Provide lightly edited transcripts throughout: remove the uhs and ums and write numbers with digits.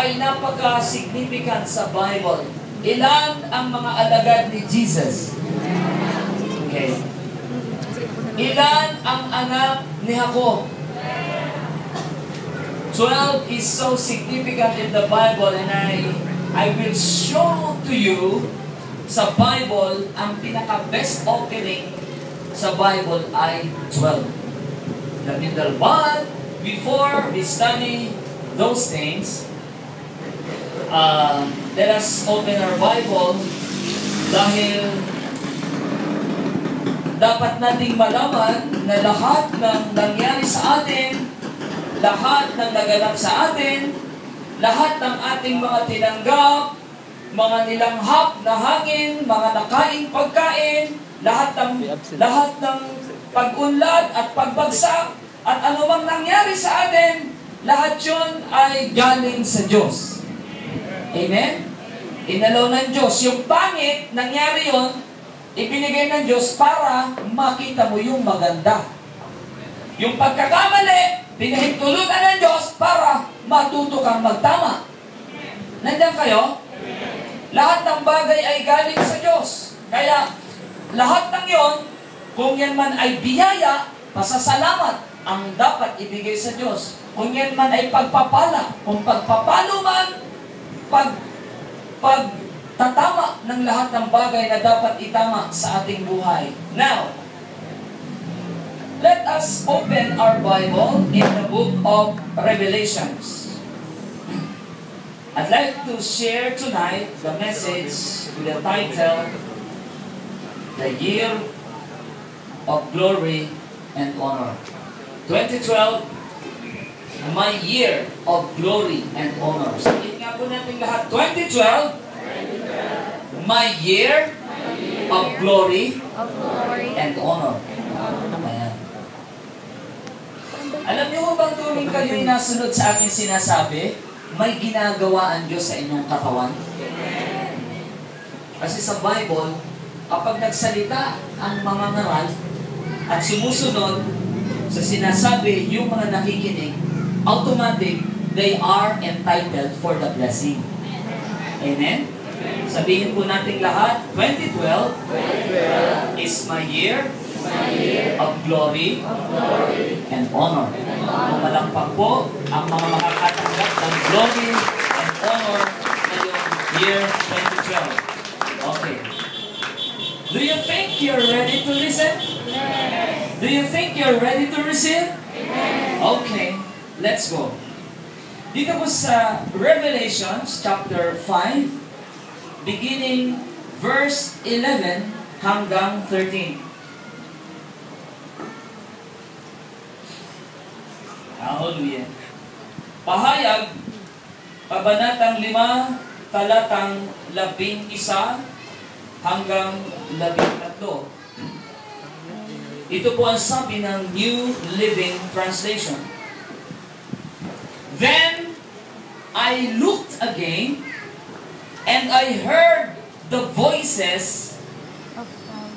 ay napaka-significant sa Bible. Ilan ang mga alagad ni Jesus? Okay. Ilan ang anak ni Jacob? 12 is so significant in the Bible, and I will show to you sa Bible, ang pinaka-best opening sa Bible ay 12. But before we study those things, let us open our Bible dahil dapat nating malaman na lahat ng nangyari sa atin, lahat ng naganap sa atin, lahat ng ating mga tinanggap, mga nilanghap na hangin, mga nakaing pagkain, lahat ng pag-unlad at pagbagsak, at anumang nangyari sa atin, lahat yun ay galing sa Diyos. Amen? Inalaw ng Diyos. Yung pangit, nangyari yun, ibinigay ng Diyos para makita mo yung maganda. Yung pagkakamali, pinahintulutan ng Diyos para matuto kang magtama. Nandiyan kayo? Lahat ng bagay ay galing sa Diyos. Kaya, lahat ng yon, kung yan man ay biyaya, pasasalamat ang dapat ibigay sa Diyos. Kung yan man ay pagpapala, kung pagpapalo man, pagtatama ng lahat ng bagay na dapat itama sa ating buhay. Now, let us open our Bible in the book of Revelations. I'd like to share tonight the message with the title, The Year of Glory and Honor. 2012, my year of glory and honor. Sabihin nga po natin lahat, 2012, my year of glory and honor. Ayan. Alam niyo bang tuwing kayo'y nasunod sa aking sinasabi, may ginagawa ang Diyos sa inyong katawan? Kasi sa Bible, kapag nagsalita ang mga ngaral at sumusunod sa sinasabi yung mga nakikinig, automatic, they are entitled for the blessing. Amen? Sabihin po natin lahat, 2012 is my year of glory and honor. Malampag po ang mga makakatanggap ng glory and honor ngayong year 2012. Okay. Do you think you're ready to listen? Do you think you're ready to receive? Okay. Let's go. Dito po sa Revelations chapter 5, beginning verse 11 hanggang 13. Hallelujah. Pahayag, Kabanatang 5, talatang 11 hanggang 13. Ito po ang sabi ng New Living Translation. Then I looked again, and I heard the voices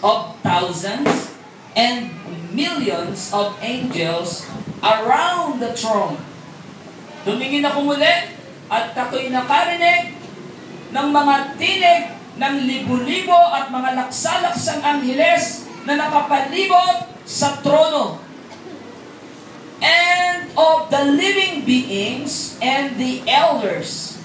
of thousands and millions of angels around the throne. Tumingin ako muli, at ako'y nakarinig ng mga tinig ng libo-libo at mga laksa-laksang angheles na nakapalibot sa trono, and of the living beings and the elders,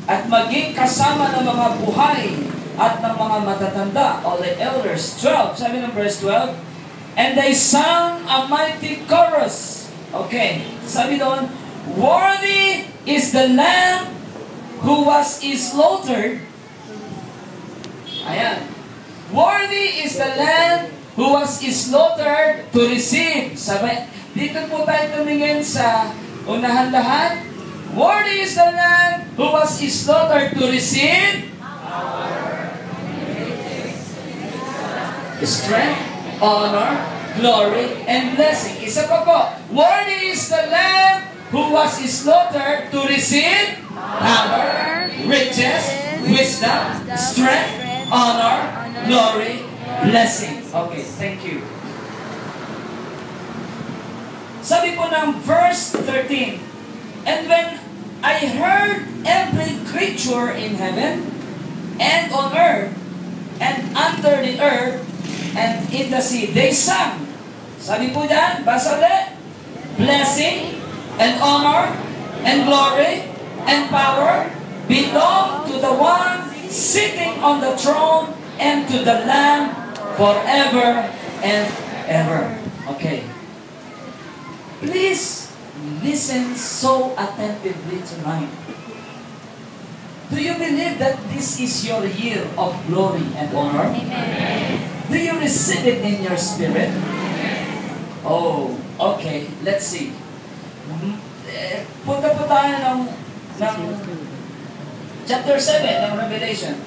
at maging kasama ng mga buhay at ng mga matatanda, all the elders. 12, sabi ng verse 12, and they sang a mighty chorus. Okay, sabi doon, worthy is the Lamb who was slaughtered. Ayan. Worthy is the Lamb who was slaughtered to receive. Sabi, dito po tayo tumingin sa unahan lahat. Worthy is the Lamb who was slaughtered to receive strength, honor, glory, and blessing. Isa pa po. Worthy is the Lamb who was slaughtered to receive power, riches, wisdom, strength, honor, glory, blessing. Okay, thank you. Sabi po ng verse 13, and when I heard treasure in heaven and on earth and under the earth and in the sea. They sang. Sabi po dyan, basa ulit. Blessing and honor and glory and power belong to the one sitting on the throne and to the Lamb forever and ever. Okay. Please listen so attentively tonight. Do you believe that this is your year of glory and honor? Amen. Do you receive it in your spirit? Oh, okay. Let's see. Punta po tayo ng chapter 7 ng Revelation.